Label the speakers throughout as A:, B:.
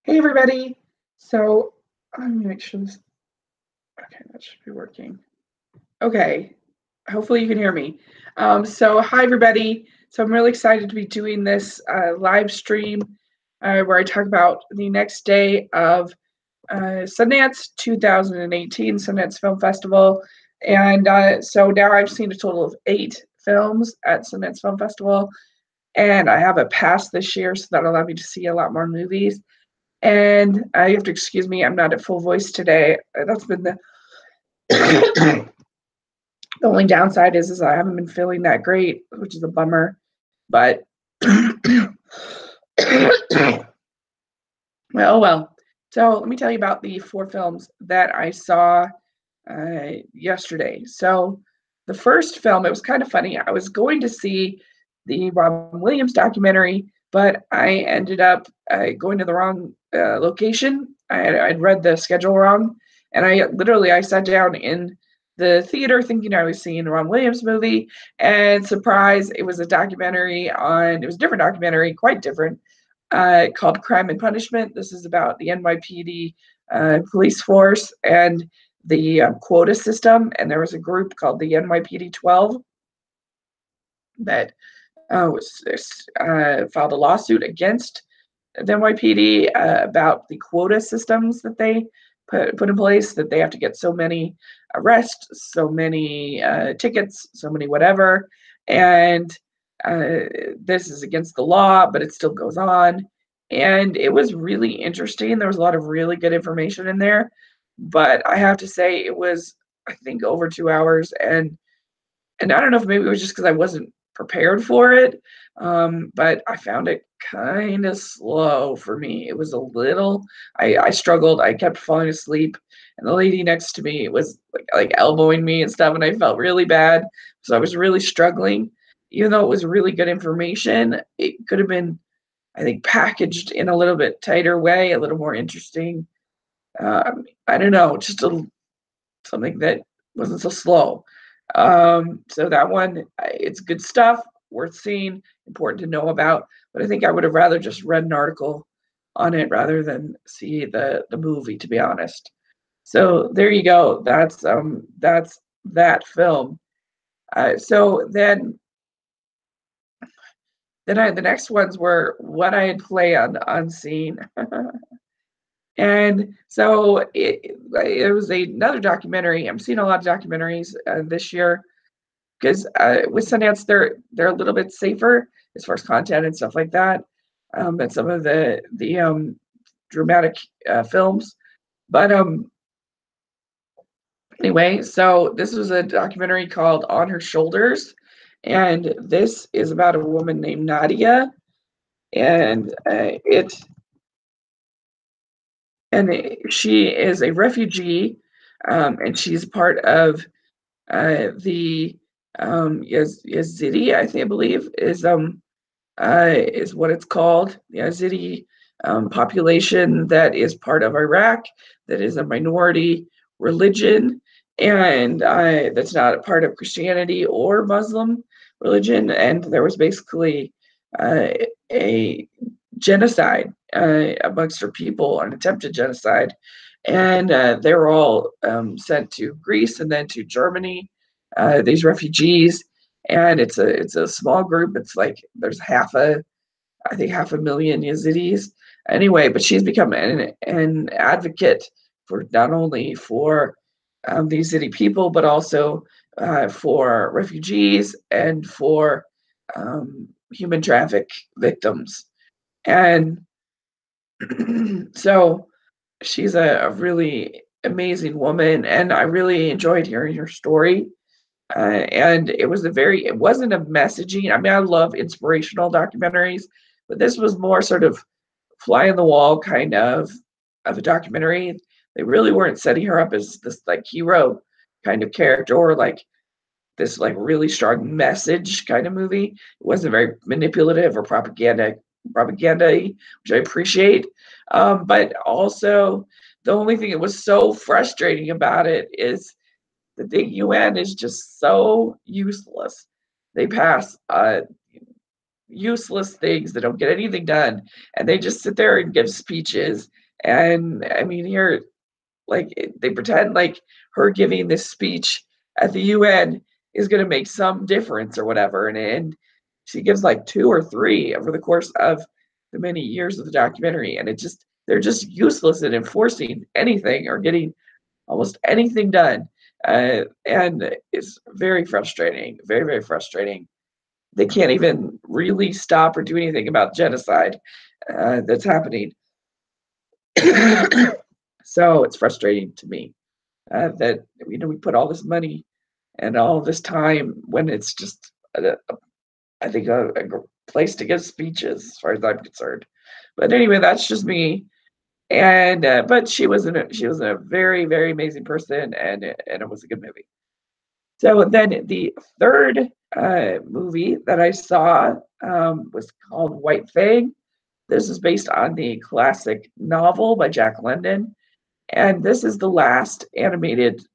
A: Hey everybody. So I'm gonna make sure this okay, that should be working. Okay. Hopefully you can hear me. So hi everybody. So I'm really excited to be doing this live stream where I talk about the next day of Sundance 2018 Sundance Film Festival. And so now I've seen a total of 8 films at Sundance Film Festival, and I have a pass this year, so that'll allow me to see a lot more movies. And you have to excuse me, I'm not at full voice today. That's been the the only downside is I haven't been feeling that great, which is a bummer. But well. So let me tell you about the 4 films that I saw yesterday. So the first film, it was kind of funny. I was going to see the Robin Williams documentary, but I ended up going to the wrong location. I'd read the schedule wrong, and I sat down in the theater thinking I was seeing a Robin Williams movie, and surprise, it was a documentary on. It was a different documentary, quite different, called Crime and Punishment. This is about the NYPD police force and the quota system. And there was a group called the NYPD 12 that filed a lawsuit against the NYPD about the quota systems that they put in place, that they have to get so many arrests, so many tickets, so many whatever. And this is against the law, but it still goes on. And it was really interesting. There was a lot of really good information in there. But I have to say, it was, I think, over 2 hours. And I don't know if maybe it was just because I wasn't prepared for it, but I found it kind of slow for me. It was a little, I struggled. I kept falling asleep, and the lady next to me was like elbowing me and stuff, and I felt really bad. So I was really struggling. Even though it was really good information, it could have been, I think, packaged in a little bit tighter way, a little more interesting. I don't know, just something that wasn't so slow. So that one, it's good stuff, worth seeing, important to know about. But I think I would have rather just read an article on it rather than see the movie, to be honest. So there you go. That's that film. So the next ones were what I had planned on seeing. And so it was another documentary. I'm seeing a lot of documentaries this year because with Sundance they're a little bit safer as far as content and stuff like that, than some of the dramatic films. But anyway, so this was a documentary called On Her Shoulders, and this is about a woman named Nadia, and she is a refugee, and she's part of the Yazidi, I believe is what it's called. The Yazidi population that is part of Iraq, that is a minority religion, and that's not a part of Christianity or Muslim religion. And there was basically uh, a genocide amongst her people, an attempted genocide. And they were all sent to Greece and then to Germany, these refugees. And it's a small group. It's like there's I think half a million Yazidis. Anyway, but she's become an advocate for not only for the Yazidi people, but also for refugees and for human traffic victims. And so she's a really amazing woman, and I really enjoyed hearing her story. And it wasn't a messaging. I mean, I love inspirational documentaries, but this was more sort of fly on the wall kind of a documentary. They really weren't setting her up as this like hero kind of character or like this like really strong message kind of movie. It wasn't very manipulative or propaganda, which I appreciate. But also the only thing that was so frustrating about it is that the UN is just so useless. They pass useless things that don't get anything done, and they just sit there and give speeches. And I mean, here, like they pretend like her giving this speech at the UN is going to make some difference or whatever, and she gives like two or three over the course of the many years of the documentary, and they're just useless at enforcing anything or getting almost anything done. And it's very frustrating, very, very frustrating. They can't even really stop or do anything about genocide that's happening. So it's frustrating to me that we put all this money and all this time when it's just I think a place to give speeches as far as I'm concerned. But anyway, that's just me. And but she was a very, very amazing person, and it was a good movie. So then the third movie that I saw was called White Fang. This is based on the classic novel by Jack London, and this is the last animated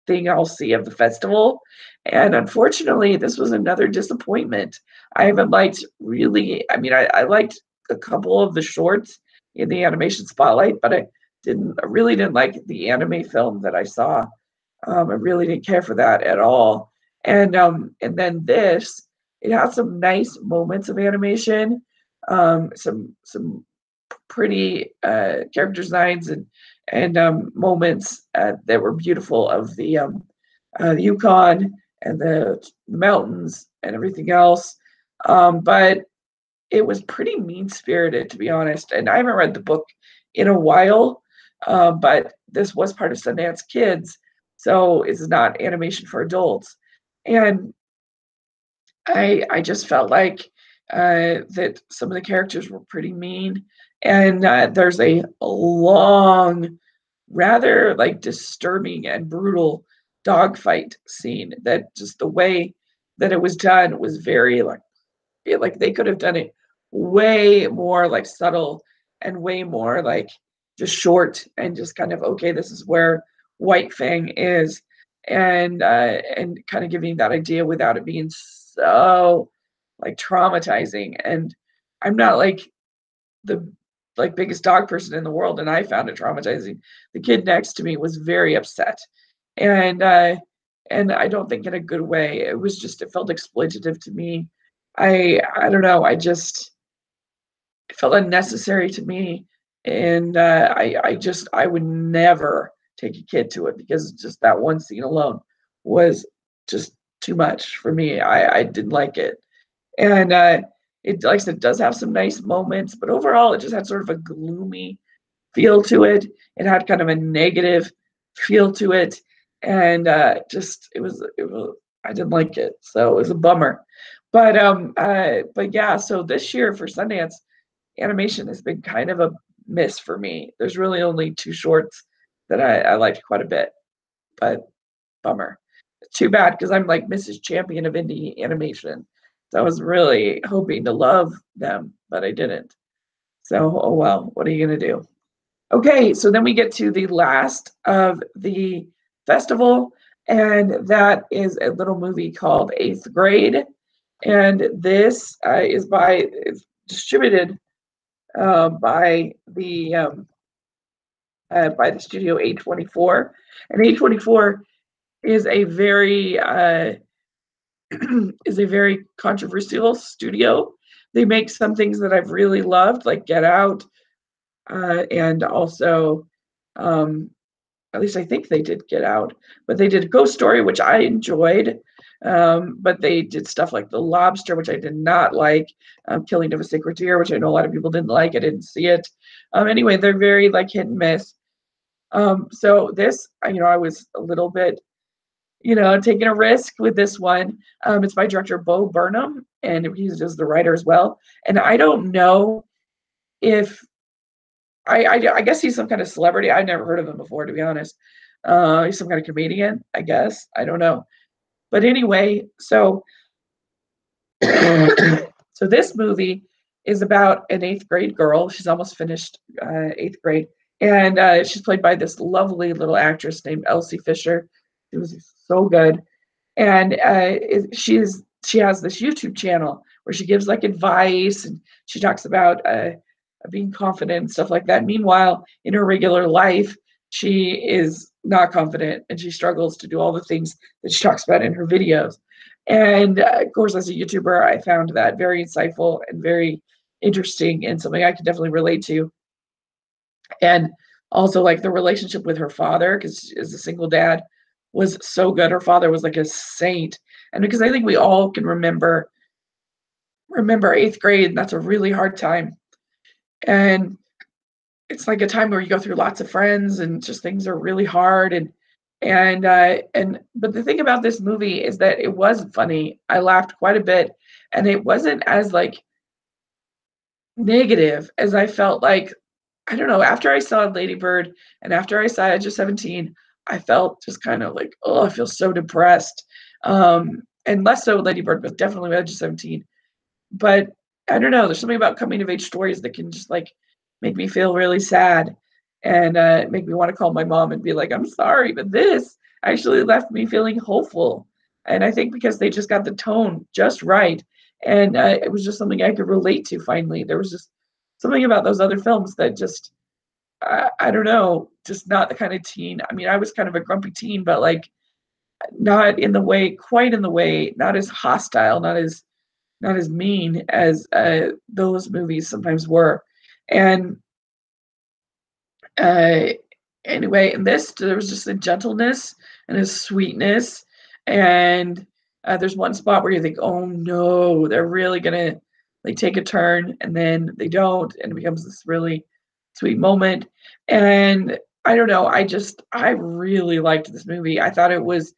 A: thing I'll see of the festival. And unfortunately, this was another disappointment. I haven't liked really, I mean, I liked a couple of the shorts in the animation spotlight, but I really didn't like the anime film that I saw. I really didn't care for that at all. And then this, it has some nice moments of animation, some pretty character designs and moments that were beautiful of the Yukon and the mountains and everything else. But it was pretty mean spirited, to be honest. And I haven't read the book in a while, but this was part of Sundance Kids, so it's not animation for adults. And I just felt like that some of the characters were pretty mean, and there's a long, rather like disturbing and brutal dogfight scene that just the way that it was done was very like they could have done it way more like subtle and way more like just short and just kind of okay, this is where White Fang is, and kind of giving that idea without it being so like traumatizing. And I'm not like the like biggest dog person in the world, and I found it traumatizing. The kid next to me was very upset, and and I don't think in a good way. It was just it felt exploitative to me. I don't know. I just it felt unnecessary to me, and I would never take a kid to it because just that one scene alone was just too much for me. I didn't like it, and it like I said does have some nice moments, but overall it just had sort of a gloomy feel to it. It had kind of a negative feel to it, and just it was I didn't like it, so it was a bummer. But yeah, so this year for Sundance, animation has been kind of a miss for me. There's really only two shorts that I liked quite a bit, but bummer. Too bad because I'm like Mrs. Champion of indie animation. So I was really hoping to love them, but I didn't. So, oh well, what are you going to do? Okay, so then we get to the last of the festival, and that is a little movie called Eighth Grade. And this is distributed by the studio A24. And A24 is a very is a very controversial studio. They make some things that I've really loved, like Get Out, and also, at least I think they did Get Out, but they did Ghost Story, which I enjoyed. But they did stuff like The Lobster, which I did not like, Killing of a Sacred Deer, which I know a lot of people didn't like. I didn't see it. Anyway, they're very like hit and miss. So this, I was a little bit, taking a risk with this one. It's by director Bo Burnham, and he's just the writer as well. And I don't know if I guess he's some kind of celebrity. I've never heard of him before, to be honest. He's some kind of comedian, I guess. I don't know. But anyway, so so this movie is about an eighth grade girl. She's almost finished eighth grade, and she's played by this lovely little actress named Elsie Fisher. She was so good, and she has this YouTube channel where she gives like advice and she talks about being confident and stuff like that. Meanwhile, in her regular life, she is not confident and she struggles to do all the things that she talks about in her videos. And of course, as a YouTuber, I found that very insightful and very interesting and something I could definitely relate to. And also like the relationship with her father, because as a single dad, was so good. Her father was like a saint. And because I think we all can remember eighth grade, and that's a really hard time. And it's like a time where you go through lots of friends and just things are really hard. And but the thing about this movie is that it was funny. I laughed quite a bit, and it wasn't as like negative as I felt like. I don't know, after I saw Lady Bird and after I saw Edge of 17, I felt just kind of like, oh, I feel so depressed. And less so Lady Bird, but definitely with Edge of 17. But I don't know, there's something about coming of age stories that can just like make me feel really sad and make me want to call my mom and be like, I'm sorry, but this actually left me feeling hopeful. And I think because they just got the tone just right. And it was just something I could relate to finally. There was just something about those other films that just, I don't know, just not the kind of teen. I mean, I was kind of a grumpy teen, but like not in the way, quite in the way, not as hostile, not as mean as those movies sometimes were. And uh, anyway, in this, there was just a gentleness and a sweetness. And there's one spot where you think, oh no, they're really gonna like take a turn, and then they don't, and it becomes this really sweet moment. And I don't know, I really liked this movie. I thought it was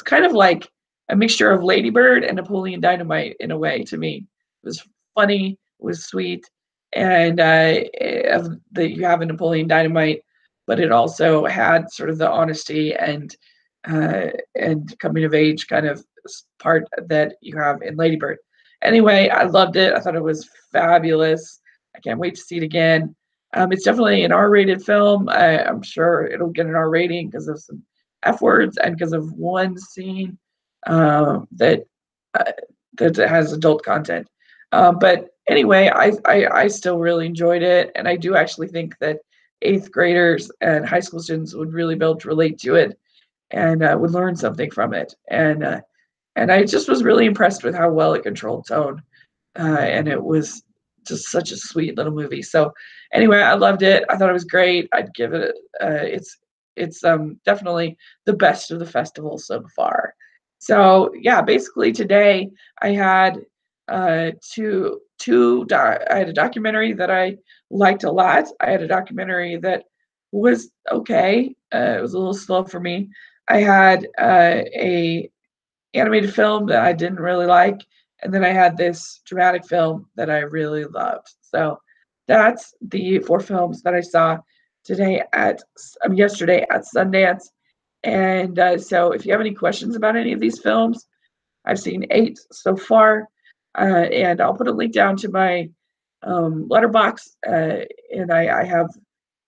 A: kind of like a mixture of Lady Bird and Napoleon Dynamite in a way to me. It was funny, it was sweet, and of that you have in Napoleon Dynamite, but it also had sort of the honesty and coming of age kind of part that you have in Lady Bird. Anyway, I loved it. I thought it was fabulous. I can't wait to see it again. It's definitely an R-rated film. I'm sure it'll get an R rating because of some F words and because of one scene that uh, that has adult content. But anyway, I still really enjoyed it, and I do actually think that eighth graders and high school students would really be able to relate to it and would learn something from it. And I just was really impressed with how well it controlled tone, and it was just such a sweet little movie. So anyway, I loved it. I thought it was great. I'd give it. It's definitely the best of the festival so far. So yeah, basically today I had I had a documentary that I liked a lot. I had a documentary that was okay. It was a little slow for me. I had a animated film that I didn't really like, and then I had this dramatic film that I really loved. So that's the four films that I saw yesterday at Sundance. And so if you have any questions about any of these films, I've seen 8 so far, and I'll put a link down to my letterbox, and I have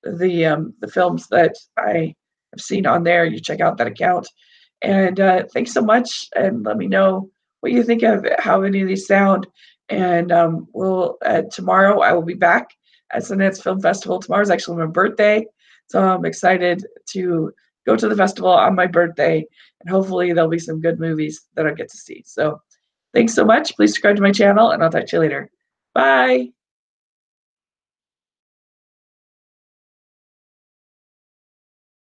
A: the films that I have seen on there. You check out that account, and thanks so much. And let me know what you think of how any of these sound. And we'll tomorrow I will be back at Sundance Film Festival. Tomorrow's actually my birthday, so I'm excited to go to the festival on my birthday, and hopefully there'll be some good movies that I get to see. So thanks so much. Please subscribe to my channel, and I'll talk to you later. Bye.